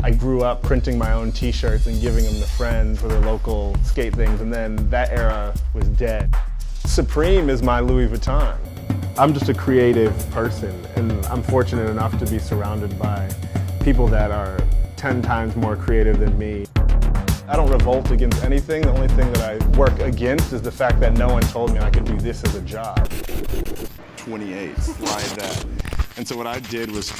I grew up printing my own t-shirts and giving them to friends for their local skate things, and then that era was dead. Supreme is my Louis Vuitton. I'm just a creative person, and I'm fortunate enough to be surrounded by people that are 10 times more creative than me. I don't revolt against anything. The only thing that I work against is the fact that no one told me I could do this as a job. 28, slide that. And so what I did was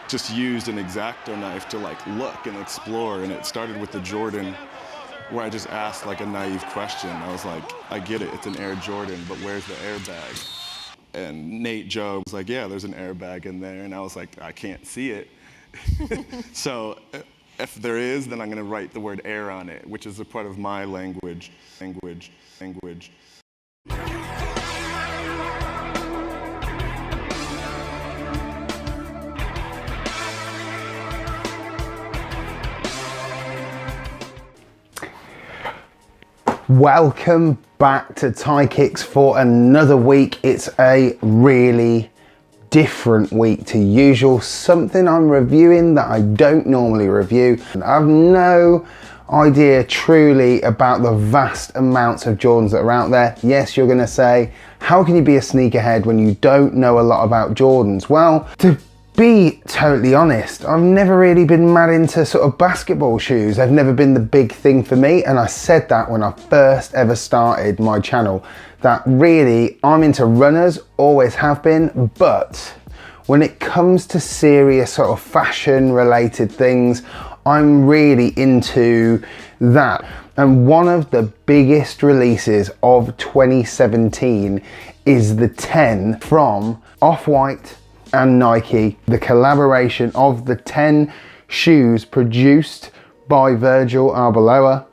just used an X-Acto knife to like look and explore, and it started with the Jordan, where I just asked like a naive question. I was like, I get it, it's an Air Jordan, but where's the airbag? And Nate Joe was like, yeah, there's an airbag in there. And I was like, I can't see it. So if there is, then I'm gonna write the word air on it, which is a part of my language. Welcome back to Thai Kicks for another week. It's a really different week to usual, something I'm reviewing that I don't normally review. I have no idea truly about the vast amounts of Jordans that are out there. Yes, you're gonna say, how can you be a sneakerhead when you don't know a lot about Jordans? Well, to be totally honest, I've never really been mad into sort of basketball shoes. They've never been the big thing for me, and I said that when I first ever started my channel, that really I'm into runners, always have been, but when it comes to serious sort of fashion related things, I'm really into that. And one of the biggest releases of 2017 is the 10 from Off-White and Nike, the collaboration of the 10 shoes produced by Virgil and NIKE.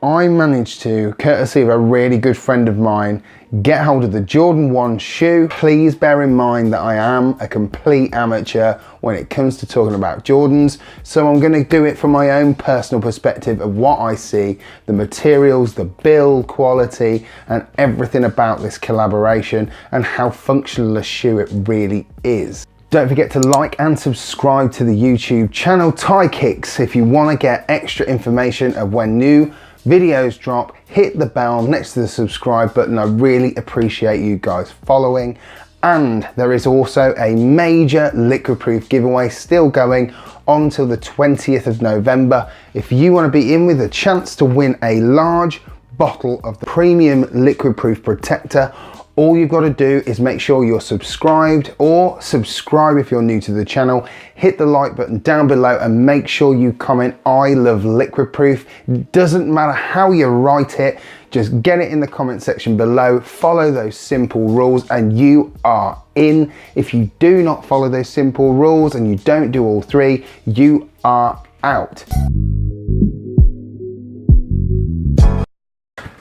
I managed to, courtesy of a really good friend of mine, get hold of the Jordan 1 shoe. Please bear in mind that I am a complete amateur when it comes to talking about Jordans, so I'm going to do it from my own personal perspective of what I see, the materials, the build quality, and everything about this collaboration and how functional a shoe it really is. Don't forget to like and subscribe to the YouTube channel Thai Kicks if you want to get extra information of when new videos drop. Hit the bell next to the subscribe button. I really appreciate you guys following. And there is also a major liquid proof giveaway still going on until the 20th of November. If you want to be in with a chance to win a large bottle of the premium liquid proof protector, all you've got to do is make sure you're subscribed, or subscribe if you're new to the channel. Hit the like button down below and make sure you comment, I love liquid proof. Doesn't matter how you write it, just get it in the comment section below. Follow those simple rules and you are in. If you do not follow those simple rules and you don't do all three, you are out.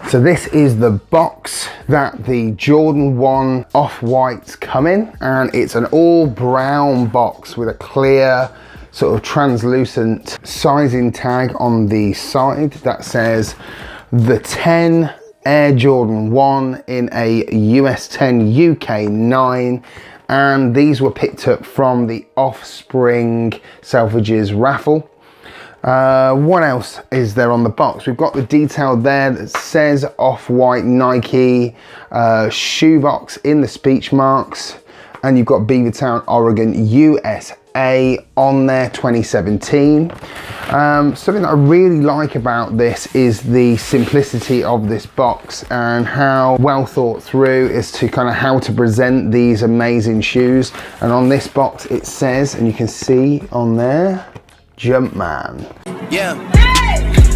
So this is the box that the Jordan 1 Off-Whites come in, and it's an all brown box with a clear sort of translucent sizing tag on the side that says the 10 Air Jordan 1 in a US 10 UK 9, and these were picked up from the Offspring Selfridges raffle. What else is there on the box? We've got the detail there that says Off-White Nike shoebox in the speech marks, and you've got Beavertown, Oregon, USA on there, 2017. Something that I really like about this is the simplicity of this box and how well thought through as to kind of how to present these amazing shoes. And on this box it says, and you can see on there, Jumpman. Yeah.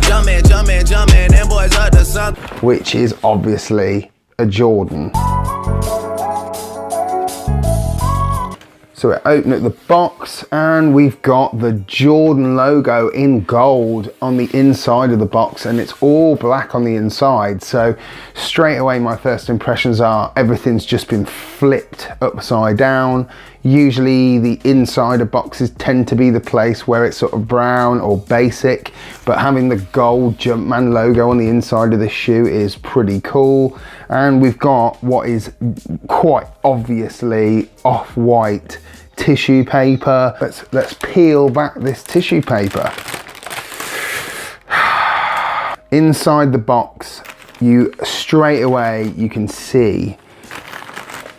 Jumpin', them boys up to something. Which is obviously a Jordan. So we open up the box and we've got the Jordan logo in gold on the inside of the box, and it's all black on the inside. So straight away my first impressions are everything's just been flipped upside down. Usually the inside of boxes tend to be the place where it's sort of brown or basic, but having the gold Jumpman logo on the inside of this shoe is pretty cool. And we've got what is quite obviously Off-White tissue paper. Let's peel back this tissue paper. Inside the box, straight away you can see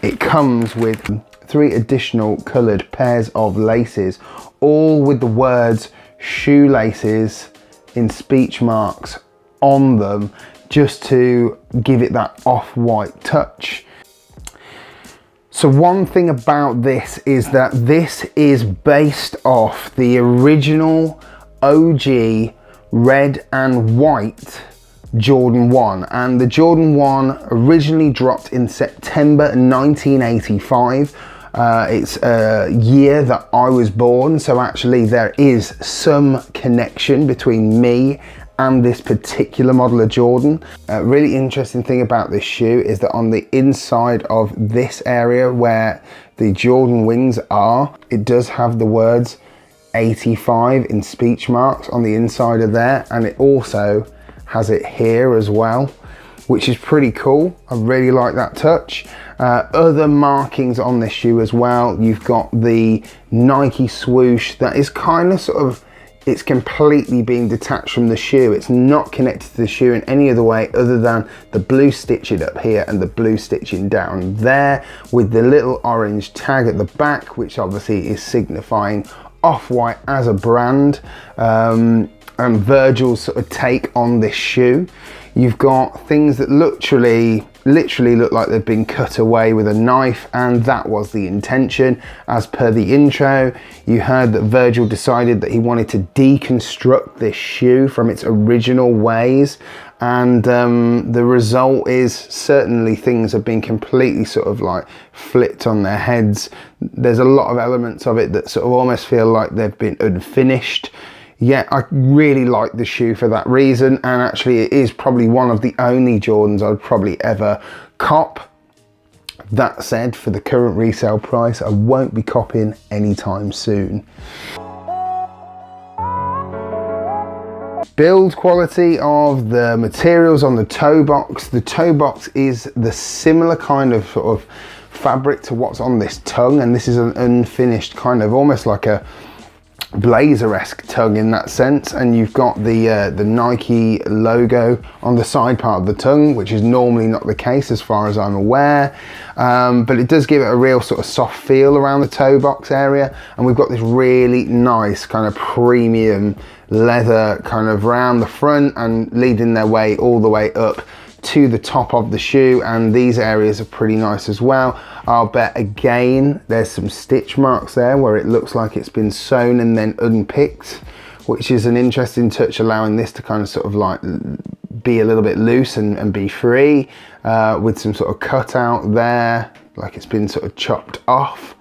it comes with 3 additional coloured pairs of laces, all with the words shoelaces in speech marks on them, just to give it that off-white touch. So one thing about this is that this is based off the original OG red and white Jordan 1, and the Jordan 1 originally dropped in September 1985. It's a year that I was born, so actually there is some connection between me and this particular model of Jordan. A really interesting thing about this shoe is that on the inside of this area where the Jordan wings are, it does have the words 85 in speech marks on the inside of there, and it also has it here as well, which is pretty cool. I really like that touch. Other markings on this shoe as well. You've got the Nike swoosh that is kind of sort of, it's completely being detached from the shoe. It's not connected to the shoe in any other way other than the blue stitching up here and the blue stitching down there, with the little orange tag at the back, which obviously is signifying Off-White as a brand. And Virgil's sort of take on this shoe. You've got things that literally look like they've been cut away with a knife, and that was the intention. As per the intro, you heard that Virgil decided that he wanted to deconstruct this shoe from its original ways, and the result is certainly things have been completely sort of like flipped on their heads. There's a lot of elements of it that sort of almost feel like they've been unfinished. Yeah, I really like the shoe for that reason, and actually it is probably one of the only Jordans I'd probably ever cop. That said, for the current resale price, I won't be copping anytime soon. Build quality of the materials on the toe box. The toe box is the similar kind of sort of fabric to what's on this tongue, and this is an unfinished kind of almost like a blazer-esque tongue in that sense, and you've got the Nike logo on the side part of the tongue, which is normally not the case as far as I'm aware, but it does give it a real sort of soft feel around the toe box area. And we've got this really nice kind of premium leather kind of round the front and leading their way all the way up to the top of the shoe, and these areas are pretty nice as well. I'll bet again there's some stitch marks there where it looks like it's been sewn and then unpicked, which is an interesting touch, allowing this to kind of sort of like be a little bit loose and be free, with some sort of cutout there like it's been sort of chopped off.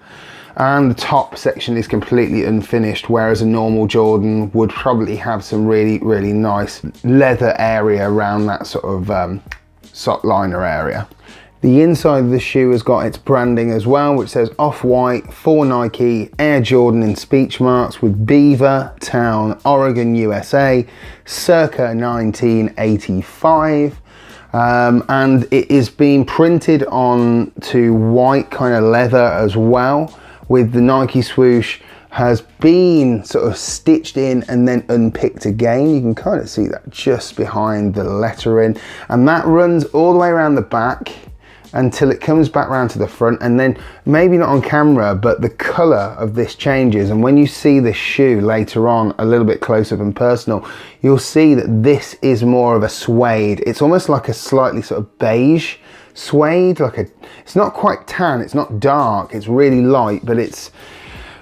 And the top section is completely unfinished, whereas a normal Jordan would probably have some really nice leather area around that sort of sock liner area. The inside of the shoe has got its branding as well, which says Off-White for Nike, Air Jordan in speech marks with Beaver Town, Oregon, USA, circa 1985. And it is being printed on to white kind of leather as well, with the Nike swoosh has been sort of stitched in and then unpicked again. You can kind of see that just behind the lettering, and that runs all the way around the back until it comes back around to the front, and then maybe not on camera, but the color of this changes. And when you see this shoe later on a little bit close up and personal, you'll see that this is more of a suede. It's almost like a slightly sort of beige suede, it's not quite tan, it's not dark, it's really light, but it's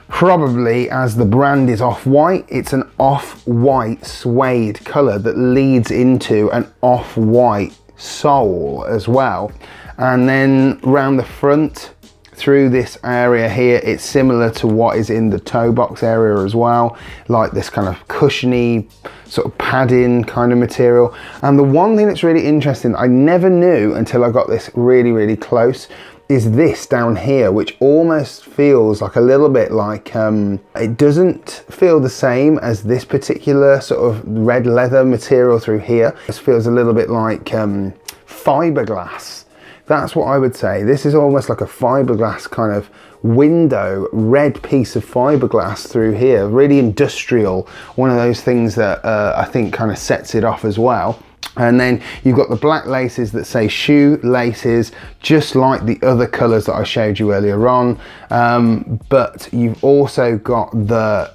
probably, as the brand is Off-White, it's an off-white suede color that leads into an off-white sole as well. And then around the front through this area here, it's similar to what is in the toe box area as well, like this kind of cushiony sort of padding kind of material. And the one thing that's really interesting, I never knew until I got this really close, is this down here, which almost feels like a little bit like, it doesn't feel the same as this particular sort of red leather material through here. This feels a little bit like fiberglass. That's what I would say. This is almost like a fiberglass kind of window, red piece of fiberglass through here, really industrial. One of those things that I think kind of sets it off as well. And then you've got the black laces that say shoe laces, just like the other colors that I showed you earlier on. But you've also got the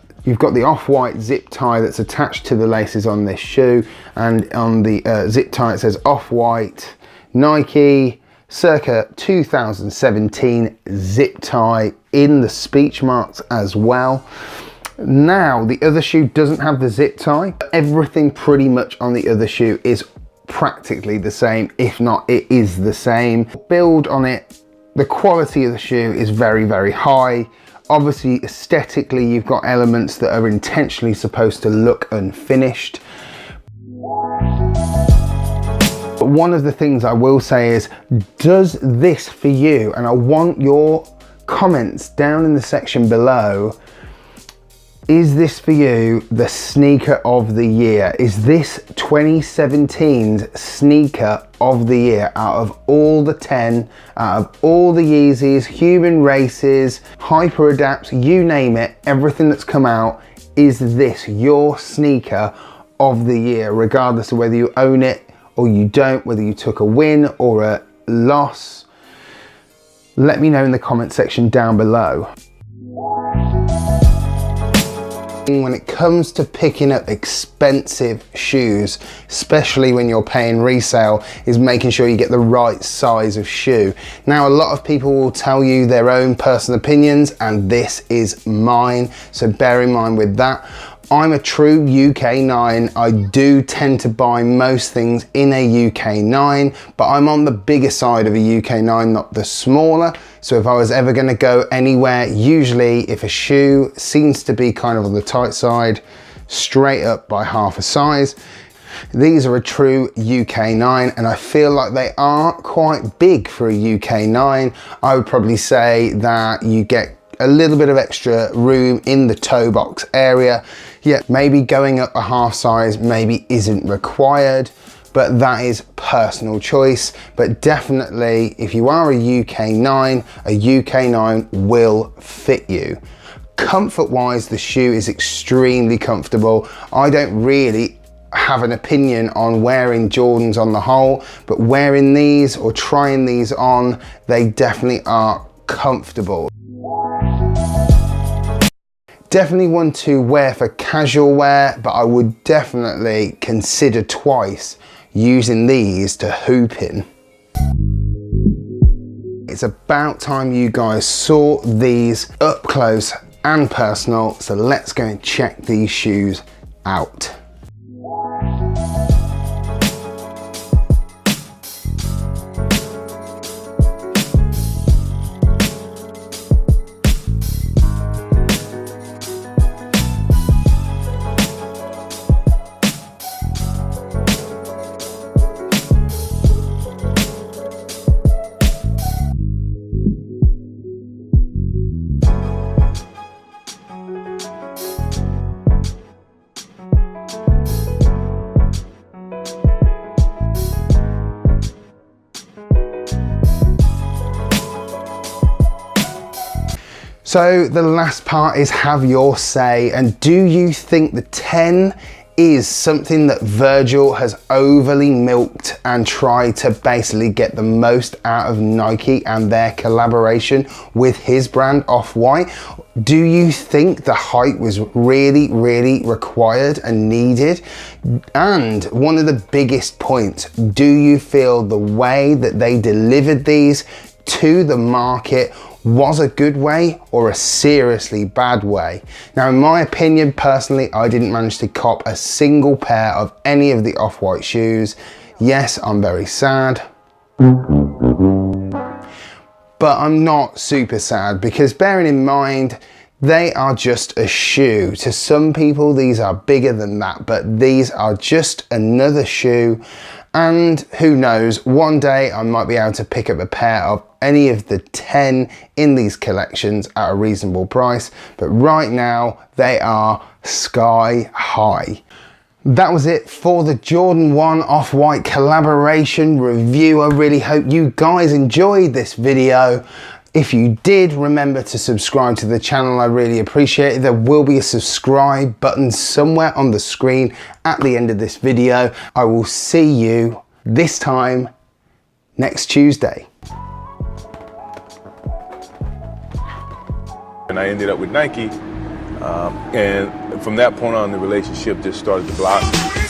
off-white zip tie that's attached to the laces on this shoe, and on the zip tie it says off-white Nike circa 2017 zip tie in the speech marks as well. Now the other shoe doesn't have the zip tie. Everything pretty much on the other shoe is practically the same, if not it is the same. Build on it, the quality of the shoe is very, very high. Obviously aesthetically you've got elements that are intentionally supposed to look unfinished. But one of the things I will say is, does this for you? And I want your comments down in the section below. Is this for you the sneaker of the year? Is this 2017's sneaker of the year out of all the 10, out of all the Yeezys, Human Races, Hyper Adapts, you name it, everything that's come out? Is this your sneaker of the year, regardless of whether you own it or you don't, whether you took a win or a loss? Let me know in the comment section down below. When it comes to picking up expensive shoes, especially when you're paying resale, is making sure you get the right size of shoe. Now, a lot of people will tell you their own personal opinions, and this is mine, so bear in mind with that. I'm a true UK 9. I do tend to buy most things in a UK 9, but I'm on the bigger side of a UK 9, not the smaller. So if I was ever going to go anywhere, usually if a shoe seems to be kind of on the tight side, straight up by half a size. These are a true UK 9, and I feel like they are quite big for a UK 9. I would probably say that you get a little bit of extra room in the toe box area. Yeah, maybe going up a half size maybe isn't required, but that is personal choice. But definitely, if you are a UK 9, a UK 9 will fit you. Comfort wise, the shoe is extremely comfortable. I don't really have an opinion on wearing Jordans on the whole, but wearing these or trying these on, they definitely are comfortable. Definitely one to wear for casual wear, but I would definitely consider twice using these to hoop in. It's about time you guys saw these up close and personal, so let's go and check these shoes out. So the last part is have your say, and do you think the 10 is something that Virgil has overly milked and tried to basically get the most out of Nike and their collaboration with his brand Off-White? Do you think the hype was really, really required and needed? And one of the biggest points, do you feel the way that they delivered these to the market was a good way or a seriously bad way? Now, in my opinion, personally, I didn't manage to cop a single pair of any of the Off-White shoes. Yes, I'm very sad, but I'm not super sad, because bearing in mind, they are just a shoe. To some people, these are bigger than that, but these are just another shoe. And who knows, one day I might be able to pick up a pair of any of the 10 in these collections at a reasonable price. But right now, they are sky high. That was it for the Jordan 1 Off-White collaboration review. I really hope you guys enjoyed this video. If you did, remember to subscribe to the channel. I really appreciate it. There will be a subscribe button somewhere on the screen at the end of this video. I will see you this time next Tuesday. And I ended up with Nike, and from that point on, the relationship just started to blossom.